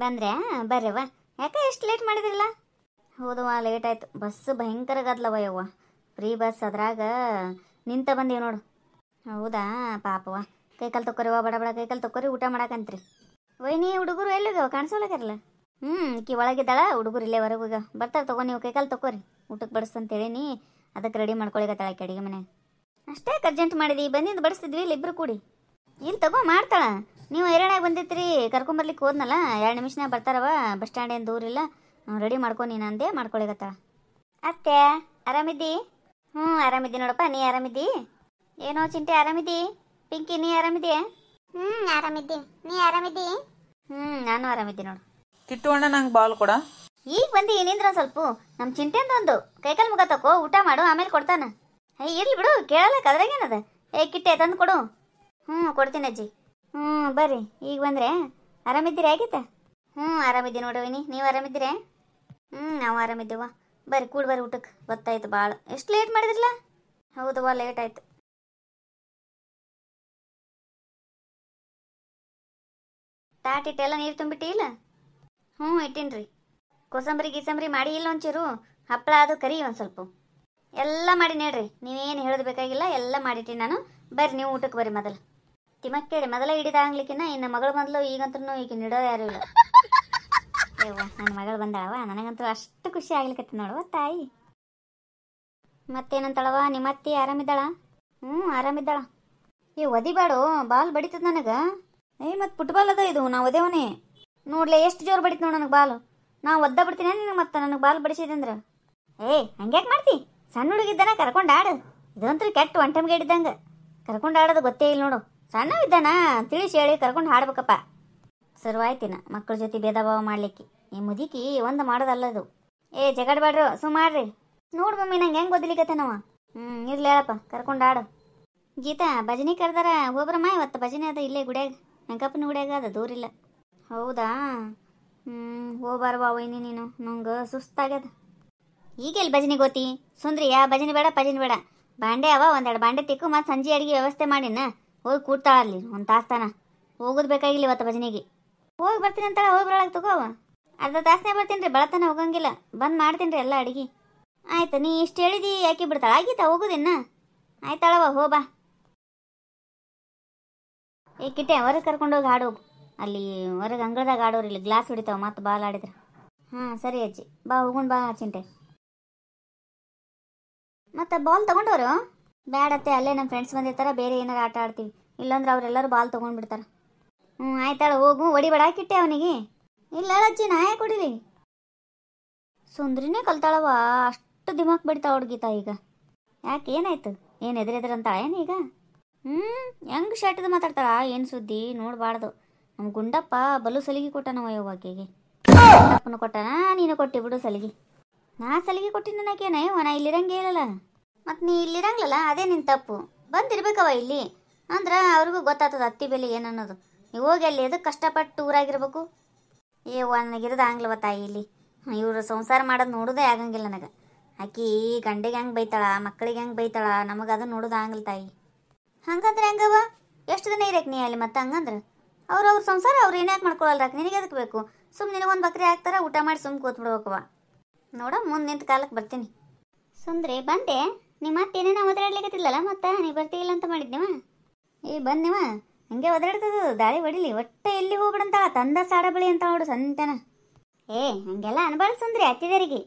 ಬಂದ್ರೆ ಬರ್ರವ್ವ. ಯಾಕೆ ಎಷ್ಟು ಲೇಟ್ ಮಾಡಿದ್ರಲ್ಲ? ಹೌದವ್ವ, ಲೇಟ್ ಆಯ್ತು. ಬಸ್ ಭಯಂಕರ ಗದ್ಲವ ಯವ್ವ. ಫ್ರೀ ಬಸ್, ಅದ್ರಾಗ ನಿಂತ ಬಂದೀವಿ ನೋಡು. ಹೌದಾ ಪಾಪವ್ವ. ಕೈಕಾಲು ತೊಕ್ಕೊರಿವ, ಬಡ ಬಡ ಕೈಕಾಲು ತೊಕ್ಕೊರಿ, ಊಟ ಮಾಡಕಂತ್ರಿ. ವೈನಿ ಹುಡುಗರು ಎಲ್ಲಿಗವ? ಕಾಣಿಸೋಲಾಗ್ಯಾರಲ್ಲ. ಈಕಿ ಒಳಗಿದ್ದಾಳ, ಹುಡುಗರು ಇಲ್ಲೇ ಹೊರಗೋಗ. ಬರ್ತಾರೆ ತಗೋ, ನೀವು ಕೈಕಾಲು ತೊಕ್ಕೊರಿ, ಊಟಕ್ಕೆ ಬಡಿಸ್ತಂತೇಳೀನಿ. ಅದಕ್ಕೆ ರೆಡಿ ಮಾಡ್ಕೊಳಿಗತ್ತಾಳ ಆಕೆ ಅಡುಗೆ ಮನೆ. ಅಷ್ಟೇ ಅರ್ಜೆಂಟ್ ಮಾಡಿದಿ, ಬಂದಿದ್ದು ಬಡಿಸ್ತಿದ್ವಿ ಇಲ್ಲಿ ಇಬ್ಬರು ಕೂಡಿ. ಇಲ್ಲಿ ತಗೋ ಮಾಡ್ತಾಳ. ನೀವು ಹೈರಾಣಾಗಿ ಬಂದಿರ್ತೀರಿ, ಕರ್ಕೊಂಬರ್ಲಿಕ್ಕೆ ಹೋದ್ನಲ್ಲ, 2 ನಿಮಿಷನಾಗ ಬರ್ತಾರವ. ಬಸ್ ಸ್ಟ್ಯಾಂಡ್ ಏನು ದೂರ ಇಲ್ಲ, ರೆಡಿ ಮಾಡ್ಕೊ ನೀನು ಅಂದೆ, ಮಾಡ್ಕೊಳಿಗತ್ತಾಳ. ಅತ್ತೆ ಆರಾಮಿದ್ದಿ? ಆರಾಮಿದ್ದಿ ನೋಡಪ್ಪ. ನೀ ಆರಾಮಿದ್ದಿ? ಏನೋ ಚಿಂಟೆ ಆರಾಮಿದ್ದಿ? ಪಿಂಕಿ ನೀ ಆರಾಮಿದ್ಯಾ? ಆರಾಮಿದ್ದಿ. ನೀ ಆರಾಮಿದ್ದಿ? ನಾನು ಆರಾಮಿದ್ದಿ ನೋಡು. ಕಿಟ್ಟು ಅಣ್ಣ ನಂಗೆ ಬಾಲ್ ಕೊಡ. ಈಗ ಬಂದು ಏನಿದ್ರ ಸ್ವಲ್ಪ ನಮ್ಮ ಚಿಂಟೆಂದು ಒಂದು ಕೈಕಾಲು ಮುಗ ತಕೋ, ಊಟ ಮಾಡು, ಆಮೇಲೆ ಕೊಡ್ತಾನ. ಇರ್ಲಿ ಬಿಡು, ಕೇಳಲಕ್ಕ ಅದ್ರಾಗೇನದ. ಕಿಟ್ಟೆ ತಂದು ಕೊಡು. ಕೊಡ್ತೀನಿ ಅಜ್ಜಿ. ಬರ್ರಿ. ಈಗ ಬಂದ್ರೆ ಆರಾಮಿದ್ದೀರಿ? ಆಗೈತೆ. ಆರಾಮಿದ್ದಿ ನೋಡವಿನಿ. ನೀವು ಆರಾಮಿದ್ದೀರಿ? ನಾವು ಆರಾಮಿದ್ದೀವ. ಬರ್ರಿ ಕೂಡ್ ಬರ್ರಿ ಊಟಕ್ಕೆ. ಗೊತ್ತಾಯ್ತು ಭಾಳ. ಎಷ್ಟು ಲೇಟ್ ಮಾಡಿದ್ರಲ್ಲ? ಹೌದವ್ವ, ಲೇಟ್ ಆಯ್ತು. ತಾಟಿಟ್ಟೆಲ್ಲ ನೀರು ತುಂಬಿಟ್ಟಿ ಇಲ್ಲ? ಇಟ್ಟೀನ್ರಿ. ಕೋಸಂಬರಿ ಗೀಸಂಬರಿ ಮಾಡಿ ಇಲ್ಲ ಒಂಚೂರು. ಹಪ್ಪಳ ಅದು ಕರಿ ಒಂದು ಸ್ವಲ್ಪ. ಎಲ್ಲ ಮಾಡಿ ನೋಡ್ರಿ, ನೀವೇನು ಹೇಳೋದು ಬೇಕಾಗಿಲ್ಲ, ಎಲ್ಲ ಮಾಡಿಟ್ಟಿನಿ ನಾನು. ಬರ್ರಿ ನೀವು ಊಟಕ್ಕೆ ಬರ್ರಿ. ಮೊದಲು ತಿಮ್ಮಕ್ ಕೇಳಿ, ಮೊದಲ ಹಿಡಿದ ಆಗ್ಲಿಕ್ಕಿನ್ನ ಇನ್ನು ಮಗಳು ಮೊದಲು. ಈಗಂತೂ ಈಗ ನಿಡೋದು ಯಾರು ಇಲ್ಲ. ಯವ್ವ, ನನ್ನ ಮಗಳು ಬಂದಾಳವ, ನನಗಂತೂ ಅಷ್ಟು ಖುಷಿ ಆಗ್ಲಿಕ್ಕತ್ತ ನೋಡುವ ತಾಯಿ. ಮತ್ತೇನಂತಾಳವ ನಿಮ್ಮ ಅತ್ತಿ? ಆರಾಮಿದ್ದಾಳ? ಆರಾಮಿದ್ದಾಳ. ಒದಿಬೇಡು, ಬಾಲ್ ಬಡಿತದ ನನಗೆ. ಮತ್ತು ಫುಟ್ಬಾಲ್ ಅದ ಇದು, ನಾ ಒದೇವನೇ ನೋಡ್ಲೆ. ಎಷ್ಟು ಜೋರು ಬಡಿತು ನೋಡು ನನಗೆ ಬಾಲು. ನಾ ಒದ್ದ ಬಿಡ್ತೀನಿ ನಿನಗೆ. ಮತ್ತೆ ನನಗೆ ಬಾಲ್ ಬಡಿಸಿದಂದ್ರೆ ಹಂಗ್ಯಾಕೆ ಮಾಡ್ತಿ? ಸಣ್ಣ ಹುಡುಗಿದ್ದಾನ ಕರ್ಕೊಂಡು ಆಡು. ಇದಂತೂ ಕೆಟ್ಟ ಒಂಟಮ್ಗೆ ಹಿಡಿದಂಗೆ ಕರ್ಕೊಂಡು ಆಡೋದು ಗೊತ್ತೇ ಇಲ್ಲ ನೋಡು. ಸಣ್ಣವಿದ್ದಾನ ತಿಳಿಸಿ ಹೇಳಿ ಕರ್ಕೊಂಡು ಹಾಡ್ಬೇಕಪ್ಪ. ಸರ್ವಾಯ್ತಿನ ಮಕ್ಕಳ ಜೊತೆ ಭೇದ ಭಾವ ಮಾಡ್ಲಿಕ್ಕೆ. ಈ ಮುದುಕಿ ಒಂದು ಮಾಡೋದಲ್ಲದು. ಜಗಡ್ಬೇಡ್ರು, ಸುಮಾರ್ರಿ. ನೋಡು ಮಮ್ಮಿ, ನಂಗೆ ಹೆಂಗೆ ಓದಲಿಕ್ಕತ್ತೇನವ. ಇರ್ಲಿ ಹೇಳಪ್ಪ, ಕರ್ಕೊಂಡು ಆಡು. ಗೀತಾ ಭಜನೆ ಕರೆದಾರ, ಹೋಗ್ರಮ್ಮ. ಇವತ್ತು ಭಜನೆ ಅದ ಇಲ್ಲೇ ಗುಡಿಯಾಗ, ವೆಂಕಪ್ಪನ ಗುಡಿಯಾಗ ಅದ, ದೂರಿಲ್ಲ. ಹೌದಾ? ಹೋಗ್ಬಾರವಾ ವೈನಿ ನೀನು, ನಂಗೆ ಸುಸ್ತಾಗ್ಯದ. ಈಗೆಲ್ಲಿ ಭಜನೆ ಗೊತ್ತಿ ಸುಂದ್ರಿಯಾ? ಭಜನೆ ಬೇಡ, ಭಜನೆ ಬೇಡ. ಬಾಂಡೆ ಅವ, 1-2 ಬಾಂಡೆ ತಿಕ್ಕು, ಮತ್ತು ಸಂಜೆ ಅಡುಗೆ ವ್ಯವಸ್ಥೆ ಮಾಡಿನ. ಹೋಗಿ ಕೂಡ್ತಾಳಲ್ಲಿ ಒಂದು ತಾಸ್ತಾನ. ಹೋಗೋದು ಬೇಕಾಗಿಲ್ಲ ಇವತ್ತು ಭಜನೆಗೆ. ಹೋಗಿ ಬರ್ತೀನಿ ಅಂತಾಳ, ಹೋಗಿ ಬರಳಾಗ ತಗೋವ. ಅರ್ಧ ತಾಸನೇ ಬರ್ತೀನಿ ರೀ, ಬೆಳತನ ಹೋಗಂಗಿಲ್ಲ. ಬಂದು ಮಾಡ್ತೀನಿ ರೀ ಎಲ್ಲ ಅಡುಗೆ. ಆಯ್ತು, ನೀ ಇಷ್ಟು ಹೇಳಿದಿ ಯಾಕೆ ಬಿಡ್ತಾಳ? ಆಗೀತಾ ಹೋಗೋದಿನ್ನ? ಆಯ್ತಾಳವ, ಹೋಬಾ. ಕಿಟ್ಟೆ ಹೊರಗೆ ಕರ್ಕೊಂಡೋಗಿ ಹಾಡೋಗು. ಅಲ್ಲಿ ಹೊರಗೆ ಅಂಗಳದಾಗ ಆಡೋರು, ಇಲ್ಲಿ ಗ್ಲಾಸ್ ಹೊಡಿತಾವ ಮತ್ತೆ ಬಾಲ್ ಆಡಿದ್ರೆ. ಸರಿ ಅಜ್ಜಿ, ಬಾ ಹೋಗೋಣ ಬಾ ಚಿಂಟೆ. ಮತ್ತು ಬಾಲ್ ತೊಗೊಂಡವರು ಬ್ಯಾಡತ್ತೆ, ಅಲ್ಲೇ ನಮ್ಮ ಫ್ರೆಂಡ್ಸ್ ಬಂದಿರ್ತಾರೆ, ಬೇರೆ ಏನಾರು ಆಟ ಆಡ್ತೀವಿ. ಇಲ್ಲಾಂದ್ರೆ ಅವರೆಲ್ಲರೂ ಬಾಲ್ ತೊಗೊಂಡ್ಬಿಡ್ತಾರೆ. ಆಯ್ತಾಳ, ಹೋಗು. ಹೊಡಿಬೇಡ ಕಿಟ್ಟೆ ಅವನಿಗೆ. ಇಲ್ಲ ಅಜ್ಜಿ, ನಾ ಯಾಕೆ ಹೊಡಿಲಿ? ಸುಂದ್ರಿನೇ ಕಲ್ತಾಳವ, ಅಷ್ಟು ದಿಮಾಕ್ ಬಿಡ್ತಾಳ ಹುಡುಗಿತಾ ಈಗ. ಯಾಕೆ ಏನಾಯ್ತು? ಏನು ಎದುರೆದುರಂತಾಳ ಏನು ಈಗ? ಹೆಂಗೆ ಶರ್ಟದು ಮಾತಾಡ್ತಾಳ? ಏನು ಸುದ್ದಿ ನೋಡಬಾರ್ದು. ನಮ್ಮ ಗುಂಡಪ್ಪ ಬಲು ಸಲಿಗೆ ಕೊಟ್ಟನವ ಯವ್ವಾಕೆಗೆ. ಗುಂಡಪ್ಪನ ಕೊಟ್ಟನ, ನೀನು ಕೊಟ್ಟಿ ಬಿಡು ಸಲಿಗೆ. ನಾ ಸಲಿಗೆ ಕೊಟ್ಟಿನ ನನಗೇನ ಯವ್ವ? ನಾ ಇಲ್ಲಿರಂಗೆ ಹೇಳಲ್ಲ. ಮತ್ತು ನೀ ಇಲ್ಲಿರಂಗಿಲ್ಲಲ್ಲ, ಅದೇ ನಿನ್ನ ತಪ್ಪು. ಬಂದಿರ್ಬೇಕವ ಇಲ್ಲಿ, ಅಂದ್ರೆ ಅವ್ರಿಗೂ ಗೊತ್ತಾಗ್ತದ ಅತ್ತಿ ಬೆಲೆ ಏನನ್ನೋದು. ನೀವು ಹೋಗಿ ಅಲ್ಲಿ ಎದಕ್ಕೆ ಕಷ್ಟಪಟ್ಟು ಊರಾಗಿರ್ಬೇಕು? ನನಗಿರೋದು ಆಗ್ಲವ ತಾಯಿ ಇಲ್ಲಿ. ಇವರು ಸಂಸಾರ ಮಾಡೋದು ನೋಡೋದೇ ಆಗಂಗಿಲ್ಲ ನನಗೆ. ಆಕಿ ಗಂಡಿಗೆ ಹೆಂಗೆ ಬೈತಾಳ, ಮಕ್ಕಳಿಗೆ ಹೆಂಗೆ ಬೈತಾಳ, ನಮಗೆ ಅದು ನೋಡೋದು ಆಗಲ್ಲ ತಾಯಿ. ಹಂಗಂದ್ರೆ ಹೆಂಗವ? ಎಷ್ಟು ದಿನ ಇರಕ್ಕೆ ನೀ ಅಲ್ಲಿ? ಮತ್ತೆ ಹಂಗಂದ್ರೆ ಅವ್ರ ಸಂಸಾರ ಅವ್ರು ಏನ್ಯಾಕೆ ಮಾಡ್ಕೊಳಲ್ರಾಕ? ನಿನಗೆ ಅದಕ್ಕೆ ಬೇಕು? ಸುಮ್ಮನೆ ನಿನಗೊಂದು ಬಕ್ರಿ ಹಾಕ್ತಾರ, ಊಟ ಮಾಡಿ ಸುಮ್ಮನೆ ಕೂತ್ಬಿಡ್ಬೇಕವ. ನೋಡ, ಮುಂದೆ ನಿಂತ ಕಾಲಕ್ಕೆ ಬರ್ತೀನಿ. ಸುಂದ್ರಿ ಬಂದೆ? ನಿಮ್ಮ ಮತ್ತೆ ಏನೇನೋ ಒದರಾಡ್ಲಿಕ್ಕತ್ತಿಲ್ಲಲ್ಲ, ಮತ್ತೆ ನೀ ಬರ್ತೀಗಿಲ್ಲ ಅಂತ ಮಾಡಿದ್ನಿವ. ಬಂದಿವ ಹಂಗೆ ಒದರಾಡ್ತದ, ದಾಳಿ ಹೊಡಿಲಿ. ಒಟ್ಟೆ ಎಲ್ಲಿ ಹೋಗ್ಬಿಡಂತಾಳ, ತಂದ ಸಾಡ ಬಳಿ ಅಂತ ನೋಡು ಸಂತೆನ. ಹಂಗೆಲ್ಲ ಅನ್ಬಾರ್ದು ಸುಂದ್ರಿ ಅತ್ತಿದರಿಗೆ.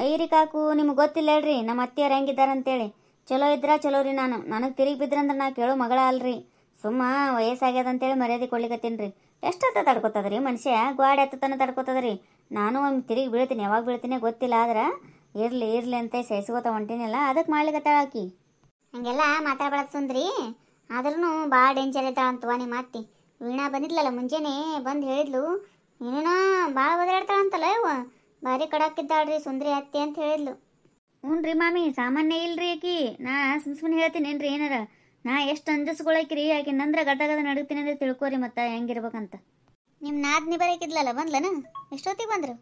ಐರಿ ಕಾಕು, ನಿಮ್ಗೆ ಗೊತ್ತಿಲ್ಲ ಹೇಳ್ರಿ ನಮ್ಮ ಅತ್ತಿಯವ್ರು ಹೆಂಗಿದ್ದಾರಂತೇಳಿ. ಚಲೋ ಇದ್ರ ಚಲೋ ರೀ. ನನಗೆ ತಿರುಗಿ ಬಿದ್ರಂದ್ರೆ ನಾ ಕೇಳೋ ಮಗಳ ಅಲ್ರಿ. ಸುಮ್ಮ ವಯಸ್ಸಾಗ್ಯದಂತೇಳಿ ಮರ್ಯಾದೆ ಕೊಡ್ಲಿಕತ್ತೀನಿ ರೀ. ಎಷ್ಟೊತ್ತ ತಡ್ಕೊತದ್ರಿ ಮನುಷ್ಯ? ಗೋಡೆ ಹತ್ತತನ ತಡ್ಕೊತದ್ರಿ. ನಾನು ಒಮ್ಮೆ ತಿರುಗಿ ಬೀಳ್ತೀನಿ, ಯಾವಾಗ ಬೀಳ್ತೀನಿ ಗೊತ್ತಿಲ್ಲ. ಆದ್ರೆ ಇರ್ಲಿ ಅಂತ ಸಹಿಸ್ಕೋತ ಹೊಂಟಿನಿಲ್ಲ, ಅದಕ್ಕೆ ಮಾಡ್ಲಿಕತ್ತಾಳ ಆಕಿ. ಹಂಗೆಲ್ಲ ಮಾತಾಡ್ಬೇಡ ಸುಂದ್ರಿ. ಆದ್ರೂ ಭಾಳ ಡೇಂಜರ್ ಇದ್ದಾಳ ಅಂತವ ನಿಮ್ಮ ಅತ್ತಿ. ವೀಣಾ ಬಂದಿದ್ಲಲ್ಲ ಮುಂಜಾನೆ, ಬಂದು ಹೇಳಿದ್ಲು ಏನೇನೋ ಭಾಳ ಒದರಾಡ್ತಾಳಂತಲ್ಲ ಇವ. ಭಾರಿ ಕಡಾಕಿದ್ದಾಳ್ರಿ ಸುಂದ್ರಿ ಅತ್ತಿ ಅಂತ ಹೇಳಿದ್ಲು. ಹ್ಞೂ ರೀ ಮಾಮಿ, ಸಾಮಾನ್ಯ ಇಲ್ರಿ ಆಕಿ. ನಾ ಸುಮ್ಮನೆ ಹೇಳ್ತೀನಿ ಏನ್ರಿ ಏನಾರ. ನಾ ಎಷ್ಟು ಅಂಜಿಸ್ಕೊಳಕ್ರಿ ಆಕಿ ನಂದ್ರೆ ಗಡ್ಡಗದ ನಡುಗ್ತೀನಿ ಅಂದ್ರೆ ತಿಳ್ಕೊರಿ ಮತ್ತೆ ಹೆಂಗಿರ್ಬೇಕಂತ. ನಿಮ್ಮ ನಾದ್ನಿ ಬರೋಕಿದ್ಲಲ್ಲ, ಬಂದ್ಲನ? ಎಷ್ಟೊತ್ತಿಗೆ ಬಂದ್ರು?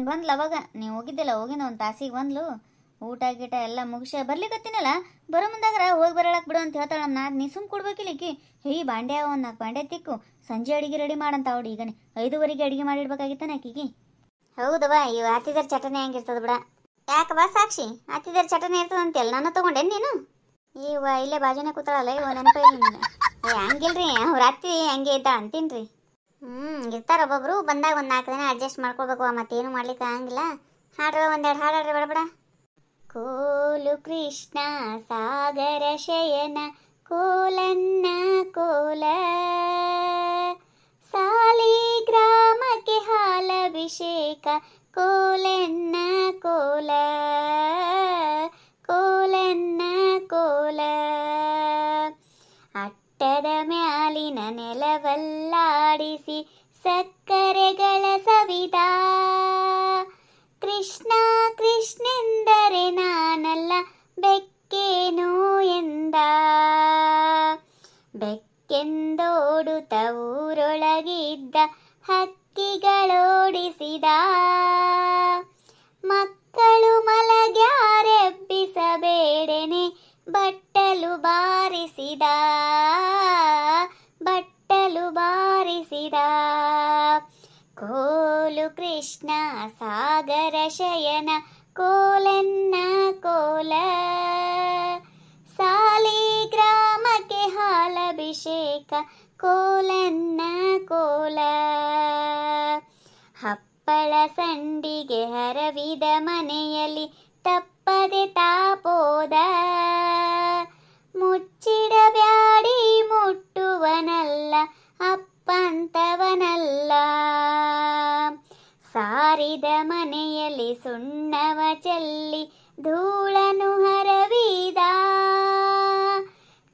ಬಂದ್ಲು ಅವಾಗ. ನೀವು ಹೋಗಿದ್ದಿಲ್ಲ, ಹೋಗಿನ ಒಂದು ತಾಸಿಗೆ ಬಂದ್ಲು. ಊಟ ಗೀಟ ಎಲ್ಲ ಮುಗಿಸ ಬರ್ಲಿಕತ್ತೀನಲ್ಲ, ಬರೋ ಮುಂದಾಗ್ರ ಹೋಗಿ ಬರಳಕ್ ಬಿಡು ಅಂತ ಹೇಳ್ತಾಳ ನಮ್ಮ ನಾದ್. ನೀ ಸುಮ್ ಕೊಡ್ಬೇಕಿಲ್ಲ ಈಕಿ. ಹೇ ಬಾಂಡೆ ಒಂದು 4 ಬಾಂಡೆ ತಿಕ್ಕು, ಸಂಜೆ ಅಡಿಗೆ ರೆಡಿ ಮಾಡಂತ ಅವಡಿ. ಈಗನೇ 5:30ಗೆ ಅಡಿಗೆ ಮಾಡಿಡ್ಬೇಕಾಗಿತ್ತಾನ ಆಕಿಗೆ. ಹೌದವ, ಇವು ಹತ್ತಿದರ ಚಟನೆ ಹೆಂಗಿರ್ತದ ಬಿಡ. ಯಾಕವಾ ಸಾಕ್ಷಿ, ಹತ್ತಿದರ ಚಟನೆ ಇರ್ತದ ಅಂತೇಳಿ ನಾನು ತಗೊಂಡೇನು ನೀನು? ಇವ ಇಲ್ಲೇ ಬಾಜುನೇ ಕೂತಾಳಲ್ಲ, ಇವ ನೆನಪ ಇಲ್ಲ. ಹಂಗಿಲ್ರಿ, ಅವ್ರ ಅತ್ತಿ ಹಂಗೆ ಇದ್ದ ಅಂತೀನ್ರಿ. ಇರ್ತಾರ ಒಬ್ಬೊಬ್ರು. ಬಂದಾಗ ಒಂದು 4 ದಿನ ಅಡ್ಜಸ್ಟ್ ಮಾಡ್ಕೊಳ್ಬೇಕು, ಮತ್ತೇನು ಮಾಡ್ಲಿಕ್ಕೆ ಆಗಂಗಿಲ್ಲ. ಹಾಡ್ರ ಒಂದೆರಡು ಹಾಡ್ರಿ ಬೇಡ ಬೇಡ. ಕೋಲು ಕೃಷ್ಣ ಸಾಗರ ಶಯನ ಕೋಲನ್ನ ಕೋಲ, ಸಾಲಿಗ್ರಾಮಕ್ಕೆ ಹಾಲಭಿಷೇಕ ಕೋಲನ್ನ ಕೋಲ, ಕೋಲನ್ನ ಕೋಲ. ಅಟ್ಟದ ಮ್ಯಾಲಿನ ನೆಲವಲ್ಲಾಡಿಸಿ ಸಕ್ಕರೆಗಳ ಸವಿದ, ಕೃಷ್ಣ ಕೃಷ್ಣೆಂದರೆ ನಾನಲ್ಲ ಬೆಕ್ಕೇನು ಎಂದ. ಬೆಕ್ಕೆಂದೋಡುತ್ತ ಊರೊಳಗಿದ್ದ ಹಕ್ಕಿಗಳೋಡಿಸಿದ, ಮಕ್ಕಳು ಮಲಗ್ಯಾರೆಬ್ಬಿಸಬೇಡೆನೆ ಬಟ್ಟಲು ಬಾರಿಸಿದ, ಬಟ್ಟಲು ಬಾರಿಸಿದ. ಕೋಲು ಕೃಷ್ಣ ಸಾಗರ ಶಯನ ಕೋಲನ್ನ ಕೋಲ, ಸಾಲಿಗ್ರಾಮಕ್ಕೆ ಹಾಲಭಿಷೇಕ ಕೋಲನ್ನ ಕೋಲ. ಹಪ್ಪಳ ಸಂಡಿಗೆ ಹರವಿದ ಮನೆಯಲ್ಲಿ ತಪ್ಪದೆ ತಾಪೋದ, ಮುಚ್ಚಿಡಬ್ಯಾಡಿ ಮುಟ್ಟುವನಲ್ಲ ಅಪ್ಪಂತವನಲ್ಲ. ಸಾರಿದ ಮನೆಯಲ್ಲಿ ಸುಣ್ಣವ ಚೆಲ್ಲಿ ಧೂಳನು ಹರವಿದ,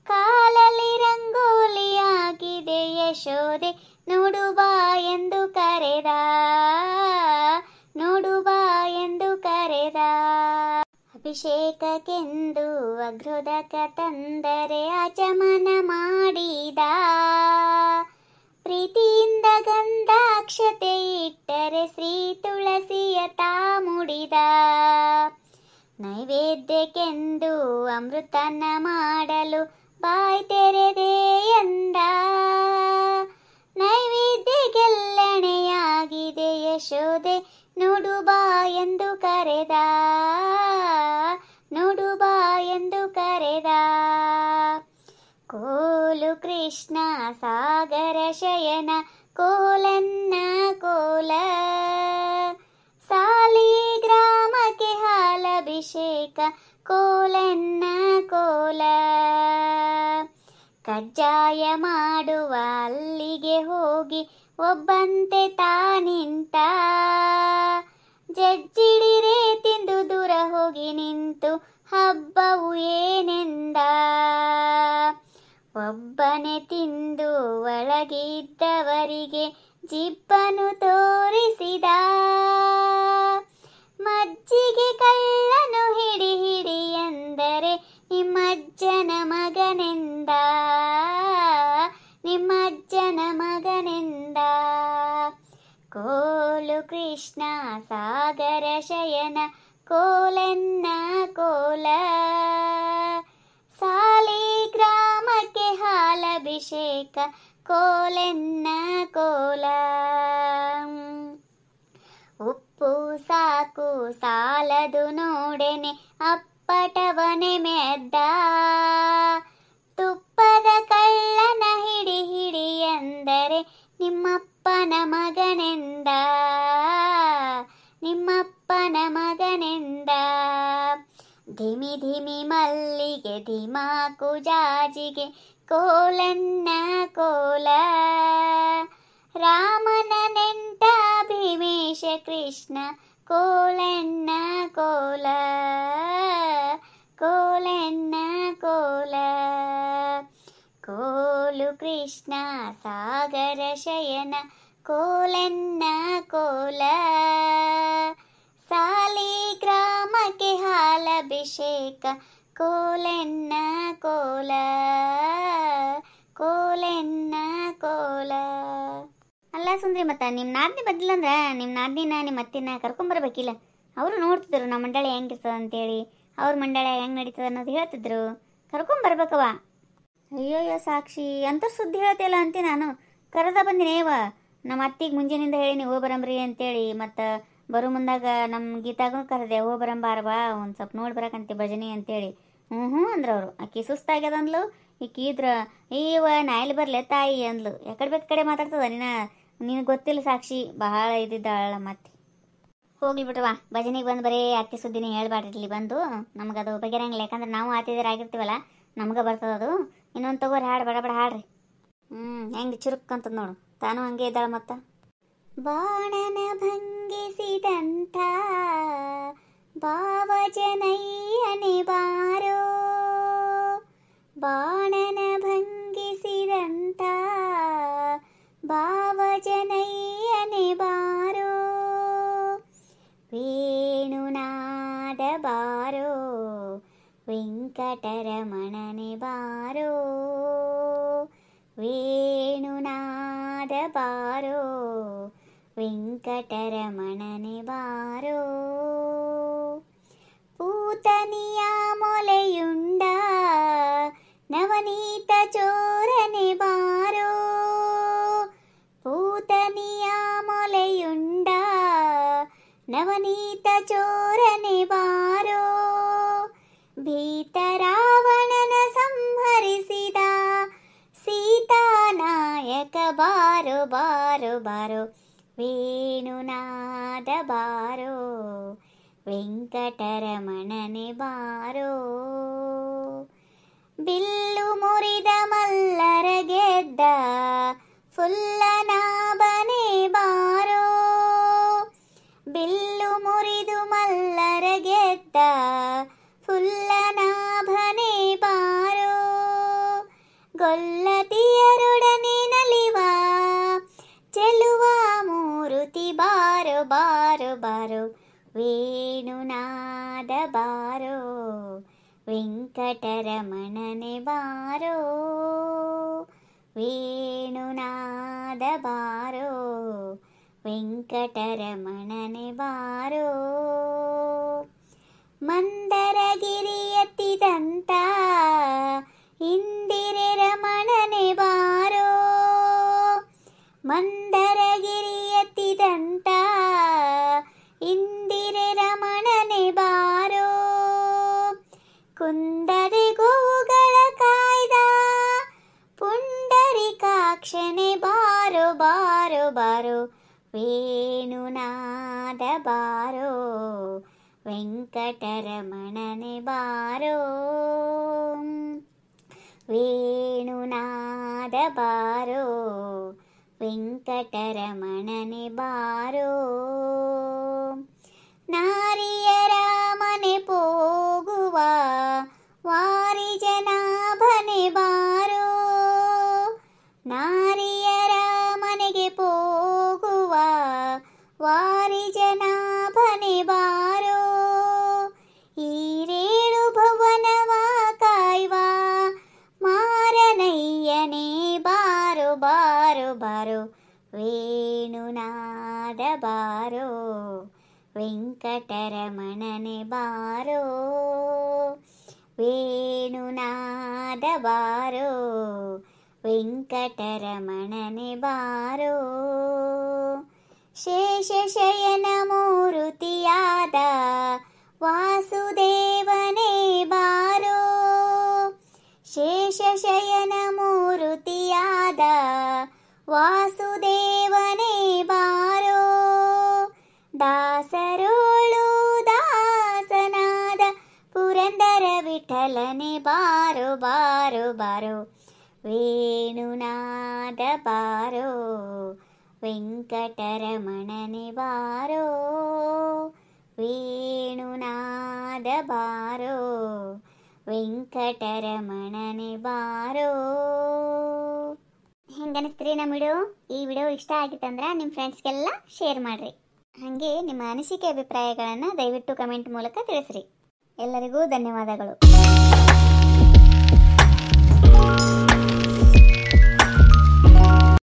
ಕಾಲಲ್ಲಿ ರಂಗೋಲಿ ಹಾಕಿದೆ ಯಶೋದೆ ನೋಡು ಬಾ ಎಂದು ಕರೆದ, ನೋಡು ಬಾ ಎಂದು ಕರೆದ. ಅಭಿಷೇಕಕ್ಕೆಂದು ಅಗ್ರೋದಕ ತಂದರೆ ಆಚಮನ ಮಾಡಿದ, ಪ್ರೀತಿಯಿಂದ ಗಂಧಾಕ್ಷತೆ ಇಟ್ಟರೆ ಶ್ರೀ ತುಳಸಿಯ ತಾ ಮುಡಿದ. ನೈವೇದ್ಯಕ್ಕೆಂದು ಅಮೃತನ ಮಾಡಲು ಬಾಯ್ ತೆರೆದೆ ಎಂದ, ನೈವೇದ್ಯಕ್ಕೆಲ್ಲಣೆಯಾಗಿದೆ ಯಶೋದೆ ನೋಡು ಬಾ ಎಂದು ಕರೆದ, ನೋಡು ಬಾ ಎಂದು ಕರೆದ. ಕೋಲು ಕೃಷ್ಣ ಸಾಗರ ಶಯನ ಕೋಲನ್ನ ಕೋಲ, ಸಾಲಿಗ್ರಾಮಕ್ಕೆ ಹಾಲಭಿಷೇಕ ಕೋಲನ್ನ ಕೋಲ. ಕಜ್ಜಾಯ ಮಾಡುವ ಅಲ್ಲಿಗೆ ಹೋಗಿ ಒಬ್ಬಂತೆ ತಾನಿಂತ, ಜಜ್ಜಿಡಿರೆ ತಿಂದು ದೂರ ಹೋಗಿ ನಿಂತು ಹಬ್ಬವು ಏನೆಂದ. ಒಬ್ಬನೇ ತಿಂದು ಒಳಗಿದ್ದವರಿಗೆ ಜಿಬ್ಬನು ತೋರಿಸಿದ, ಮಜ್ಜಿಗೆ ಕಳ್ಳನು ಹಿಡಿ ಹಿಡಿ ಎಂದರೆ ನಿಮ್ಮಜ್ಜನ ಮಗನೆಂದ, ನಿಮ್ಮಜ್ಜನ ಮಗನೆಂದ. ಕೋಲು ಕೃಷ್ಣ ಸಾಗರ ಶಯನ ಕೋಲನ್ನ ಕೋಲ, ಸಾಲಿಗ್ರಾಮಕ್ಕೆ ಹಾಲಭಿಷೇಕ ಕೋಲನ್ನ ಕೋಲ. ಉಪ್ಪು ಸಾಕು ಸಾಲದು ನೋಡೆನೆ ಅಪ್ಪಟವನೆ ಮೆದ್ದ, ತುಪ್ಪದ ಕಳ್ಳನ ಹಿಡಿ ಹಿಡಿ ಎಂದರೆ ನಿಮ್ಮಪ್ಪನ ಮಗನೆಂದ, ನಿಮ್ಮಪ್ಪನ ಮಗನೆಂದ. ಧಿಮಿ ಧಿಮಿ ಮಲ್ಲಿಗೆ ಧಿಮಾಕು ಜಾಜಿಗೆ ಕೋಲನ್ನ ಕೋಲ, ರಾಮನ ನೆಂಟ ಭೀಮೇಶ ಕೃಷ್ಣ ಕೋಲನ್ನ ಕೋಲ, ಕೋಲನ್ನ ಕೋಲ. ಕೋಲು ಕೃಷ್ಣ ಸಾಗರ ಶಯನ ಕೋಲನ್ನ ಕೋಲ, ಸಾಲಿಗ್ರಾಮಕ್ಕೆ ಹಾಲಭಿಷೇಕ ಕೋಲನ್ನ ಕೋಲ, ಕೋಲನ್ನ ಕೋಲ. ಅಲ್ಲ ಸುಂದ್ರಿ, ಮತ್ತ ನಿಮ್ಮ ನಾದಿನಿ ಬದ್ದಿಲ್ಲಂದ್ರ ನಿಮ್ಮ ನಾದಿನ ನಿಮ್ಮ ಅತ್ತಿನ ಕರ್ಕೊಂಬರ್ಬೇಕಿಲ್ಲ? ಅವರು ನೋಡ್ತಿದ್ರು ನಮ್ಮ ಮಂಡಳಿ ಹೆಂಗಿರ್ತದ ಅಂತೇಳಿ. ಅವ್ರ ಮಂಡಳ ಹೆಂಗೆ ನಡೀತದೆ ಅನ್ನೋದು ಹೇಳ್ತಿದ್ರು. ಕರ್ಕೊಂಬರ್ಬೇಕವ. ಅಯ್ಯೋಯ್ಯೋ ಸಾಕ್ಷಿ, ಅಂತ ಸುದ್ದಿ ಹೇಳ್ತಿಲ್ಲ ಅಂತೆ ನಾನು. ಕರೆದ ಬಂದಿನೇವ ನಮ್ಮ ಅತ್ತಿಗೆ ಮುಂಜಾನಿಂದ ಹೇಳೀನಿ ಹೋ ಬರಂಬ್ರಿ ಅಂತೇಳಿ. ಮತ್ತು ಬರೋ ಮುಂದಾಗ ನಮ್ಮ ಗೀತಾಗೂ ಕರೆದೆ, ಹೋ ಬರಂಬಾರವಾ ಒಂದು ಸ್ವಲ್ಪ ನೋಡಿ ಬರಕಂತೆ ಭಜನೆ ಅಂತೇಳಿ. ಹ್ಞೂ ಅಂದ್ರೆ ಅವರು. ಆಕಿ ಸುಸ್ತಾಗ್ಯದ ಅಂದ್ಲು. ಈಕಿ ಇದ್ರ ಅಯ್ಯವ ನಾ ಎಲ್ಲಿ ಬರಲೆ ತಾಯಿ ಅಂದ್ಲು. ಯಾಕಡೆ ಬೇಕು ಕಡೆ ಮಾತಾಡ್ತದ ನಿನಗೆ ಗೊತ್ತಿಲ್ಲ ಸಾಕ್ಷಿ, ಬಹಳ ಇದ್ದಿದ್ದಾಳ ಮತ್ತೆ. ಹೋಗ್ಲಿ ಬಿಟ್ವಾ, ಭಜನೆಗೆ ಬಂದು ಬರೀ ಅತ್ತಿ ಸುದ್ದಿನೇ ಹೇಳ್ಬಾರ್ದಿರ್ಲಿ. ಬಂದು ನಮ್ಗೆ ಅದು ಬಗೆರಂಗಿಲ್ಲ. ಯಾಕಂದ್ರೆ ನಾವು ಆತಿದರಾಗಿರ್ತೀವಲ್ಲ, ನಮ್ಗೆ ಬರ್ತದ ಅದು. ಇನ್ನೊಂದು ತಗೋರಿ ಹಾಡು, ಬಡ ಬಡ ಹಾಡ್ರಿ. ಹೆಂಗೆ ಚುರುಕ್ಕಂತದ ನೋಡು, ತಾನು ಹಂಗೆ ಇದ್ದಾಳ ಮತ್ತ. ಬಾಣನ ಭಂಗಿಸಿದಂಥ ಭಾವಜನಯ್ಯನೆ ಬಾರೋ, ಬಾಣನ ಭಂಗಿಸಿದಂಥ ಭಾವಜನಯ್ಯನೆ ಬಾರೋ, ವೇಣುನಾದ ಬಾರೋ, ವೆಂಕಟರಮಣನೆ ಬಾರೋ, ವೇಣುನಾದ ಬಾರೋ, ವೆಂಕಟರಮಣನೆ ಬಾರೋ, ಪೂತನಿಯ ಮೊಲೆಯುಂಡ ನವನೀತ ಚೋರನೆ ಬಾರೋ, ಪೂತನಿಯ ಮೊಲೆಯುಂಡ ನವನೀತ ಚೋರನೆ ಬಾರೋ, ಭೀತರಾವಣನ ಸಂಹರಿಸಿದ ಸೀತಾನಾಯಕ ಬಾರೋ ಬಾರೋ ಬಾರೋ, ವೇಣುನಾದ ಬಾರೋ, ವೆಂಕಟರಮಣನೆ ಬಾರೋ, ಬಿಲ್ಲು ಮುರಿದ ಮಲ್ಲರ ಗೆದ್ದ ಫುಲ್ಲನಾಭನೆ ಬಾರೋ, ಬಿಲ್ಲು ಮುರಿದು ಮಲ್ಲರ ಗೆದ್ದ ಫುಲ್ಲನಾಭನೆ ಬಾರೋ, ಗೊಲ್ಲತಿಯರೊಡನೆ ನಲಿವ ಚೆಲುವ ಮೂರುತಿ ಬಾರೋ ಬಾರೋ ಬಾರೋ, ವೇಣುನಾದ ಬಾರೋ, ವೆಂಕಟರಮಣನೆ ಬಾರೋ, ವೇಣುನಾದ ಬಾರೋ, ವೆಂಕಟರಮಣನೆ ಬಾರೋ, ಮಂದರಗಿರಿ ಎತ್ತಿದಂತ ಇಂದಿರೆ ರಮಣನೆ ಬಾರೋ, ಮಂದರಗಿರಿ ಎತ್ತಿದಂತ ಇಂದಿರೆ ರಮಣನೆ ಬಾರೋ, ಕುಂದದೆ ಗೋವುಗಳ ಕಾಯ್ದ ಪುಂಡರಿಕಾಕ್ಷನೆ ಬಾರೋ ಬಾರೋ ಬಾರೋ, ವೇಣುನಾದ ಬಾರೋ, ವೆಂಕಟರಮಣನೆ ಬಾರೋ, ವೇಣುನಾದ ಬಾರೋ, ವೆಂಕಟರಮಣನೆ ಬಾರೋ, ನಾರಿಯರ ಮನೆ ಪೋಗುವ ವಾರಿಜನಾಭನೆ ಬಾರೋ, ನಾರಿಯರ ಮನೆಗೆ ಪೋಗುವ ವಾರಿಜನಾಭನೆ ಬಾರೋ, ಈರೇಳು ಭುವನವ ಕಾಯ್ವ ಮಾರನಯ್ಯನೇ ಬಾರೋ ಬಾರೋ ಬಾರೋ, ವೇಣುನಾದ ಬಾರೋ, ವೆಂಕಟರಮಣನೆ ಬಾರೋ, ವೇಣುನಾದ ಬಾರೋ, ವೆಂಕಟರಮಣನೆ ಬಾರೋ, ಶೇಷಶಯನ ಮೂರುತಿಯಾದ ವಾಸುದೇವನೇ ಬಾರೋ, ಶೇಷಶಯನ ಮೂರುತಿಯಾದ ವಾಸುದೇವನೇ ಬಾರೋ, ದಾಸರೋಳು ದಾಸನಾದ ಪುರಂದರ ವಿಠಲನೆ ಬಾರೋ ಬಾರೋ ಬಾರೋ, ವೇಣುನಾದ ಬಾರೋ, ವೆಂಕಟರಮಣನೆ ಬಾರೋ, ವೇಣುನಾದ ಬಾರೋ, ವೆಂಕಟರಮಣನೆ ಬಾರೋ. ಹೆಂಗನಿಸ್ತ್ರಿ ನಮ್ಮ ವಿಡಿಯೋ? ಈ ವಿಡಿಯೋ ಇಷ್ಟ ಆಗಿತ್ತಂದ್ರೆ ನಿಮ್ಮ ಫ್ರೆಂಡ್ಸ್ಗೆಲ್ಲ ಶೇರ್ ಮಾಡಿರಿ. ಹಾಗೆ ನಿಮ್ಮ ಅನಿಸಿಕೆ ಅಭಿಪ್ರಾಯಗಳನ್ನು ದಯವಿಟ್ಟು ಕಮೆಂಟ್ ಮೂಲಕ ತಿಳಿಸ್ರಿ. ಎಲ್ಲರಿಗೂ ಧನ್ಯವಾದಗಳು.